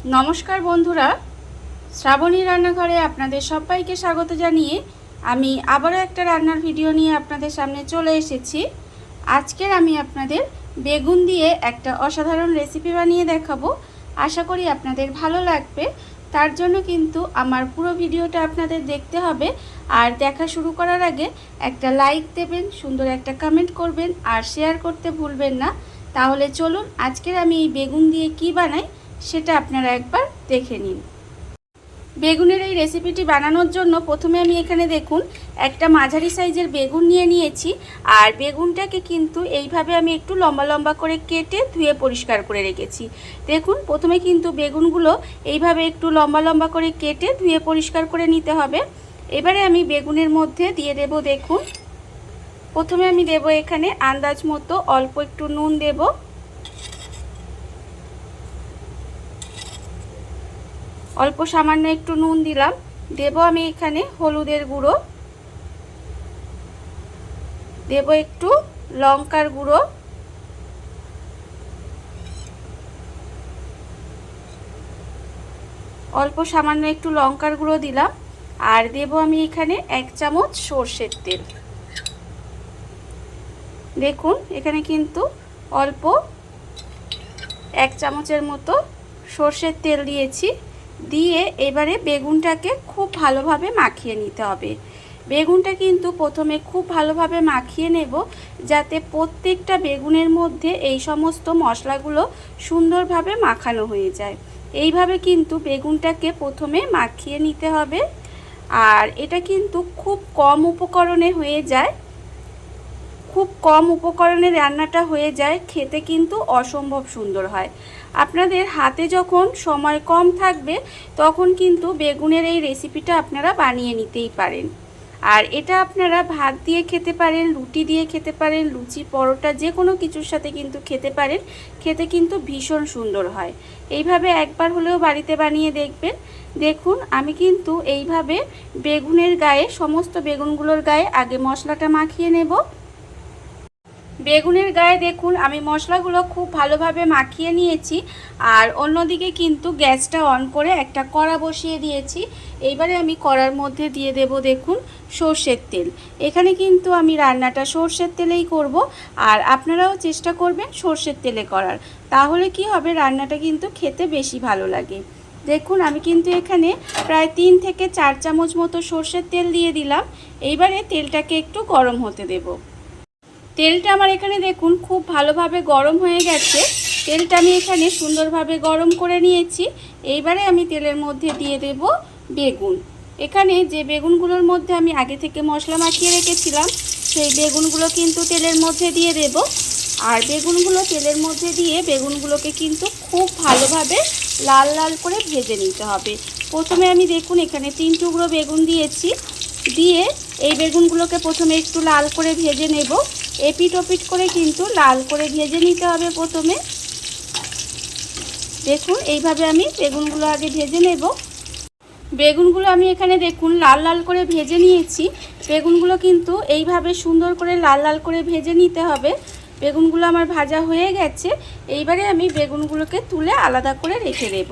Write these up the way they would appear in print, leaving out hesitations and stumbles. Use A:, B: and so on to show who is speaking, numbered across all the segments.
A: নমস্কার বন্ধুরা, শ্রাবণী রান্নাঘরে আপনাদের সবাইকে স্বাগত জানিয়ে আমি আবারও একটা রান্নার ভিডিও নিয়ে আপনাদের সামনে চলে এসেছি। আজকের আমি আপনাদের বেগুন দিয়ে একটা অসাধারণ রেসিপি বানিয়ে দেখাবো। আশা করি আপনাদের ভালো লাগবে। তার জন্য কিন্তু আমার পুরো ভিডিওটা আপনাদের দেখতে হবে। আর দেখা শুরু করার আগে একটা লাইক দেবেন, সুন্দর একটা কমেন্ট করবেন আর শেয়ার করতে ভুলবেন না। তাহলে চলুন আজকের আমি এই বেগুন দিয়ে কি বানাই সেটা আপনারা একবার দেখে নিন। বেগুনের এই রেসিপিটি বানানোর জন্য প্রথমে আমি এখানে দেখুন একটা মাঝারি সাইজের বেগুন নিয়ে নিয়েছি। আর বেগুনটাকে কিন্তু এইভাবে আমি একটু লম্বা লম্বা করে কেটে ধুয়ে পরিষ্কার করে রেখেছি। দেখুন প্রথমে কিন্তু বেগুনগুলো এইভাবে একটু লম্বা লম্বা করে কেটে ধুয়ে পরিষ্কার করে নিতে হবে। এবারে আমি বেগুনের মধ্যে দিয়ে দেব, দেখুন প্রথমে আমি দেব এখানে আন্দাজ মতো অল্প একটু নুন দেব, অল্প সামান্য একটু নুন দিলাম। দেব আমি এখানে হলুদের গুঁড়ো, দেব একটু লঙ্কার গুঁড়ো, অল্প সামান্য একটু লঙ্কার গুঁড়ো দিলাম। আর দেব আমি এখানে 1 চামচ সরষের তেল। দেখুন এখানে কিন্তু অল্প 1 চামচের মতো সরষের তেল দিয়েছি। দিয়ে এবারে বেগুনটাকে খুব ভালোভাবে মাখিয়ে নিতে হবে। বেগুনটা কিন্তু প্রথমে খুব ভালোভাবে মাখিয়ে নেব, যাতে প্রত্যেকটা বেগুনের মধ্যে এই সমস্ত মশলাগুলো সুন্দরভাবে মাখানো হয়ে যায়। এইভাবে কিন্তু বেগুনটাকে প্রথমে মাখিয়ে নিতে হবে। আর এটা কিন্তু খুব কম উপকরণে হয়ে যায়, খুব কম উপকরণে রান্নাটা হয়ে যায়, খেতে কিন্তু অসম্ভব সুন্দর হয়। আপনাদের হাতে যখন সময় কম থাকবে তখন কিন্তু বেগুনের এই রেসিপিটা আপনারা বানিয়ে নিতেই পারেন। আর এটা আপনারা ভাত দিয়ে খেতে পারেন, রুটি দিয়ে খেতে পারেন, লুচি পরোটা যে কোনো কিছুর সাথে কিন্তু খেতে পারেন। খেতে কিন্তু ভীষণ সুন্দর হয়। এইভাবে একবার হলেও বাড়িতে বানিয়ে দেখবেন। দেখুন আমি কিন্তু এইভাবে বেগুনের গায়ে, সমস্ত বেগুনগুলোর গায়ে আগে মশলাটা মাখিয়ে নেব। বেগুনের গায়ে দেখুন আমি মশলাগুলো খুব ভালোভাবে মাখিয়ে নিয়েছি। আর অন্যদিকে কিন্তু গ্যাসটা অন করে একটা কড়া বসিয়ে দিয়েছি। এইবারে আমি কড়ার মধ্যে দিয়ে দেব দেখুন সর্ষের তেল। এখানে কিন্তু আমি রান্নাটা সর্ষের তেলেই করব। আর আপনারাও চেষ্টা করবেন সর্ষের তেলে করার, তাহলে কি হবে রান্নাটা কিন্তু খেতে বেশি ভালো লাগে। দেখুন আমি কিন্তু এখানে প্রায় 3 থেকে 4 চামচ মতো সর্ষের তেল দিয়ে দিলাম। এইবারে তেলটাকে একটু গরম হতে দেব। তেলটা আমার এখানে দেখুন খুব ভালোভাবে গরম হয়ে গেছে। তেলটা আমি এখানে সুন্দরভাবে গরম করে নিয়েছি। এইবারে আমি তেলের মধ্যে দিয়ে দেব বেগুন। এখানে যে বেগুনগুলোর মধ্যে আমি আগে থেকে মশলা মাখিয়ে রেখেছিলাম সেই বেগুনগুলো কিন্তু তেলের মধ্যে দিয়ে দেব। আর বেগুনগুলো তেলের মধ্যে দিয়ে বেগুনগুলোকে কিন্তু খুব ভালোভাবে লাল লাল করে ভেজে নিতে হবে। প্রথমে আমি দেখুন এখানে 3 টুকরো বেগুন দিয়েছি। দিয়ে এই বেগুনগুলোকে প্রথমে একটু লাল করে ভেজে নেব। এপিট ওপিট করে কিন্তু লাল করে ভেজে নিতে হবে প্রথমে। দেখুন এইভাবে আমি বেগুনগুলো আগে ভেজে নেব। বেগুনগুলো আমি এখানে দেখুন লাল লাল করে ভেজে নিয়েছি। বেগুনগুলো কিন্তু এইভাবে সুন্দর করে লাল লাল করে ভেজে নিতে হবে। বেগুনগুলো আমার ভাজা হয়ে গেছে। এইবারে আমি বেগুনগুলোকে তুলে আলাদা করে রেখে দেব।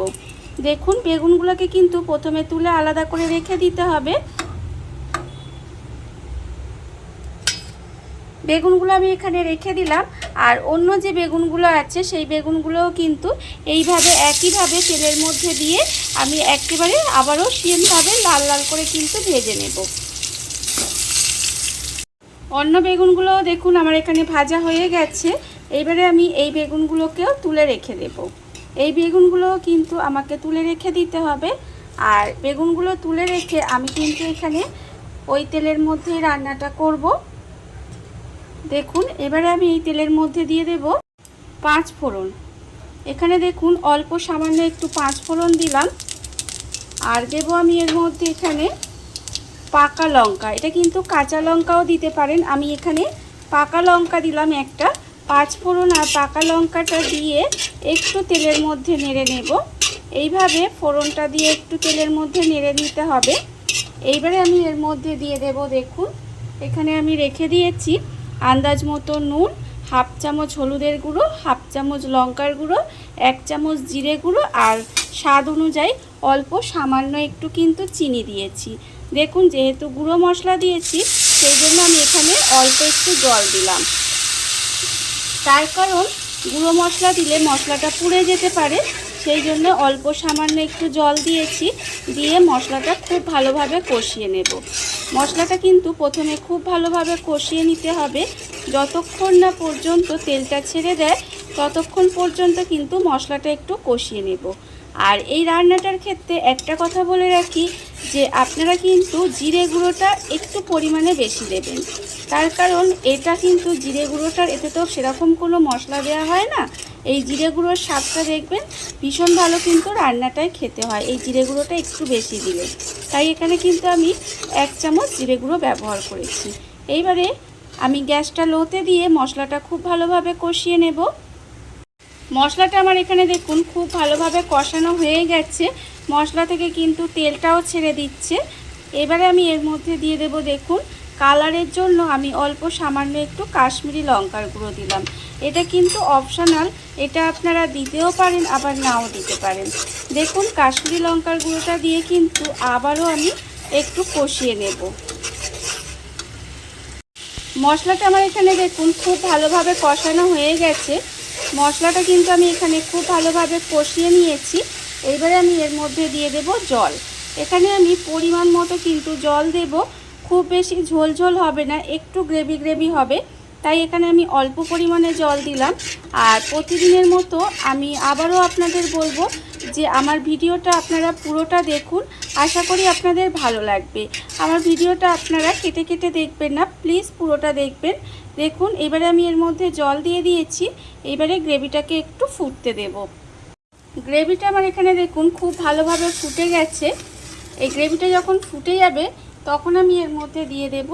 A: দেখুন বেগুনগুলোকে কিন্তু প্রথমে তুলে আলাদা করে রেখে দিতে হবে। বেগুনগুলো আমি এখানে রেখে দিলাম। আর অন্য যে বেগুনগুলো আছে সেই বেগুনগুলোও কিন্তু এইভাবে একইভাবে তেলের মধ্যে দিয়ে আমি একেবারে আবারও সেমভাবে লাল লাল করে কিন্তু ভেজে নেব। অন্য বেগুনগুলোও দেখুন আমার এখানে ভাজা হয়ে গেছে। এইবারে আমি এই বেগুনগুলোকেও তুলে রেখে দেব। এই বেগুনগুলোও কিন্তু আমাকে তুলে রেখে দিতে হবে। আর বেগুনগুলো তুলে রেখে আমি কিন্তু এখানে ওই তেলের মধ্যেই রান্নাটা করব। দেখুন এবারে আমি এই তেলের মধ্যে দিয়ে দেব 5 ফোড়ন। এখানে দেখুন অল্প সামান্য একটু 5 ফোড়ন দিলাম। আর দেব আমি এর মধ্যে এখানে পাকা লঙ্কা। এটা কিন্তু কাঁচা লঙ্কাও দিতে পারেন, আমি এখানে পাকা লঙ্কা দিলাম একটা। 5 ফোড়ন আর পাকা লঙ্কাটা দিয়ে একটু তেলের মধ্যে নেড়ে নেব। এইভাবে ফোড়নটা দিয়ে একটু তেলের মধ্যে নেড়ে নিতে হবে। এইবারে আমি এর মধ্যে দিয়ে দেব দেখুন এখানে আমি রেখে দিয়েছি আন্দাজ মতো নুন, হাফ চামচ হলুদের গুঁড়ো, হাফ চামচ লঙ্কার গুঁড়ো, 1 চামচ জিরে গুঁড়ো আর স্বাদ অনুযায়ী অল্প সামান্য একটু কিন্তু চিনি দিয়েছি। দেখুন যেহেতু গুঁড়ো মশলা দিয়েছি সেই জন্য আমি এখানে অল্প একটু জল দিলাম। তার কারণ গুঁড়ো মশলা দিলে মশলাটা পুড়ে যেতে পারে, সেই জন্য অল্প সামান্য একটু জল দিয়েছি। দিয়ে মশলাটা খুব ভালোভাবে কষিয়ে নেব। মশলাটা কিন্তু প্রথমে খুব ভালোভাবে কষিয়ে নিতে হবে। যতক্ষণ না পর্যন্ত তেলটা ছেড়ে দেয় ততক্ষণ পর্যন্ত কিন্তু মশলাটা একটু কষিয়ে নেব। আর এই রান্নাটার ক্ষেত্রে একটা কথা বলে রাখি যে আপনারা কিন্তু জিরে গুঁড়োটা একটু পরিমাণে বেশি দেবেন। তার কারণ এটা কিন্তু জিরে গুঁড়োটার, এতে তো সেরকম কোনো মশলা দেওয়া হয় না। এই জিরে গুঁড়োর স্বাদটা দেখবেন ভীষণ ভালো কিন্তু রান্নাটায় খেতে হয় এই জিরে গুঁড়োটা একটু বেশি দিলে। তাই এখানে কিন্তু আমি 1 চামচ জিরে গুঁড়ো ব্যবহার করেছি। এইবারে আমি গ্যাসটা লোতে দিয়ে মশলাটা খুব ভালোভাবে কষিয়ে নেব। মশলাটা আমার এখানে দেখুন খুব ভালোভাবে কষানো হয়ে গেছে। মশলা থেকে কিন্তু তেলটাও ছেড়ে দিচ্ছে। এবারে আমি এর মধ্যে দিয়ে দেব, দেখুন কালারের জন্য আমি অল্প সামান্য একটু কাশ্মীরি লঙ্কার গুঁড়ো দিলাম। এটা কিন্তু অপশনাল, এটা আপনারা দিতেও পারেন আবার নাও দিতে পারেন। দেখুন কাশ্মীরি লঙ্কার গুঁড়োটা দিয়ে কিন্তু আবারও আমি একটু কষিয়ে নেব। মশলাটা আমার এখানে দেখুন খুব ভালোভাবে কষানো হয়ে গেছে। মশলাটা কিন্তু আমি এখানে খুব ভালোভাবে কষিয়ে নিয়েছি। এইবারে আমি এর মধ্যে দিয়ে দেব জল। এখানে আমি পরিমাণ মতো কিন্তু জল দেব। খুব বেশি ঝোল ঝোল হবে না, একটু গ্রেভি গ্রেভি হবে। তাই এখানে আমি অল্প পরিমাণে জল দিলাম। আর প্রতিদিনের মতো আমি আবারও আপনাদের বলবো যে আমার ভিডিওটা আপনারা পুরোটা দেখুন, আশা করি আপনাদের ভালো লাগবে। আমার ভিডিওটা আপনারা কেটে কেটে দেখবেন না, প্লিজ পুরোটা দেখবেন। দেখুন এবারে আমি এর মধ্যে জল দিয়ে দিয়েছি। এবারে গ্রেভিটাকে একটু ফুটতে দেব। গ্রেভিটা আমার এখানে দেখুন খুব ভালোভাবে ফুটে গেছে। এই গ্রেভিটা যখন ফুটে যাবে তখন আমি এর মধ্যে দিয়ে দেব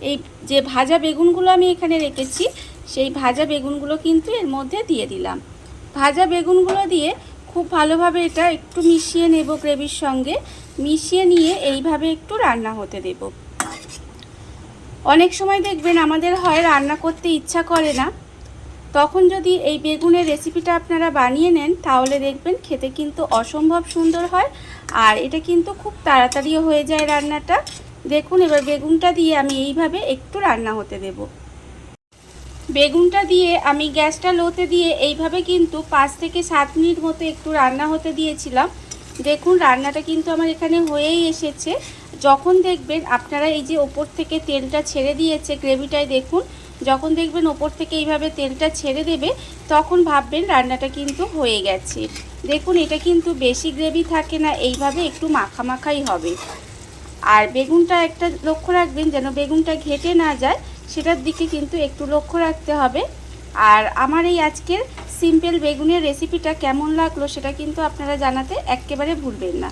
A: এই যে ভাজা বেগুনগুলো আমি এখানে রেখেছি, সেই ভাজা বেগুনগুলো কিন্তু এর মধ্যে দিয়ে দিলাম। ভাজা বেগুনগুলো দিয়ে খুব ভালোভাবে এটা একটু মিশিয়ে নেব গ্রেভির সঙ্গে। মিশিয়ে নিয়ে এইভাবে একটু রান্না হতে দেব। অনেক সময় দেখবেন আমাদের হয় রান্না করতে ইচ্ছা করে না, তখন যদি এই বেগুনের রেসিপিটা আপনারা বানিয়ে নেন তাহলে দেখবেন খেতে কিন্তু অসম্ভব সুন্দর হয়। আর এটা কিন্তু খুব তাড়াতাড়িও হয়ে যায় রান্নাটা। দেখুন এবার বেগুনটা দিয়ে আমি এইভাবে একটু রান্না হতে দেব। বেগুনটা দিয়ে আমি গ্যাসটা লোতে দিয়ে এইভাবে কিন্তু 5 থেকে 7 মিনিট মতো একটু রান্না হতে দিয়েছিলাম। দেখুন রান্নাটা কিন্তু আমার এখানে হয়েই এসেছে। যখন দেখবেন আপনারা এই যে ওপর থেকে তেলটা ছেড়ে দিয়েছে গ্রেভিটায়, দেখুন যখন দেখবেন ওপর থেকে এইভাবে তেলটা ছেড়ে দেবে তখন ভাববেন রান্নাটা কিন্তু হয়ে গেছে। দেখুন এটা কিন্তু বেশি গ্রেভি থাকে না, এইভাবে একটু মাখা মাখাই হবে। আর বেগুনটা একটা লক্ষ্য রাখবেন যেন বেগুনটা ঘেটে না যায়, সেটার দিকে কিন্তু একটু লক্ষ্য রাখতে হবে। আর আমার এই আজকের সিম্পল বেগুনের রেসিপিটা কেমন লাগলো সেটা কিন্তু আপনারা জানাতে একেবারে ভুলবেন না।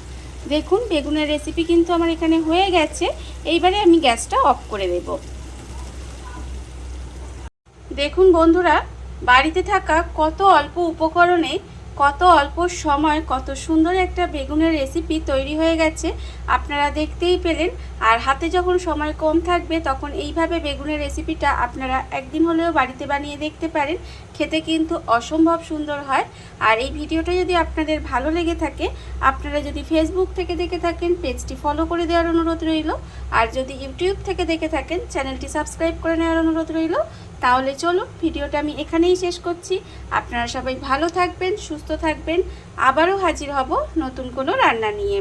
A: দেখুন বেগুনের রেসিপি কিন্তু আমার এখানে হয়ে গেছে। এইবারে আমি গ্যাসটা অফ করে দেব। দেখুন বন্ধুরা, বাড়িতে থাকা কত অল্প উপকরণে কত অল্প সময় কত সুন্দর একটা বেগুনের রেসিপি তৈরি হয়ে গেছে আপনারা দেখতেই পেলেন। আর হাতে যখন সময় কম থাকবে তখন এইভাবে বেগুনের রেসিপিটা আপনারা একদিন হলেও বাড়িতে বানিয়ে দেখতে পারেন, খেতে কিন্তু অসম্ভব সুন্দর হয়। আর এই ভিডিওটা যদি আপনাদের ভালো লেগে থাকে, আপনারা যদি ফেসবুক থেকে দেখে থাকেন পেজটি ফলো করে দেওয়ার অনুরোধ রইল। আর যদি ইউটিউব থেকে দেখে থাকেন চ্যানেলটি সাবস্ক্রাইব করে নেওয়ার অনুরোধ রইল। তাহলে চলুন ভিডিওটা আমি এখানেই শেষ করছি। আপনারা সবাই ভালো থাকবেন, সুস্থ থাকবেন। আবারও হাজির হব নতুন কোনো রান্না নিয়ে।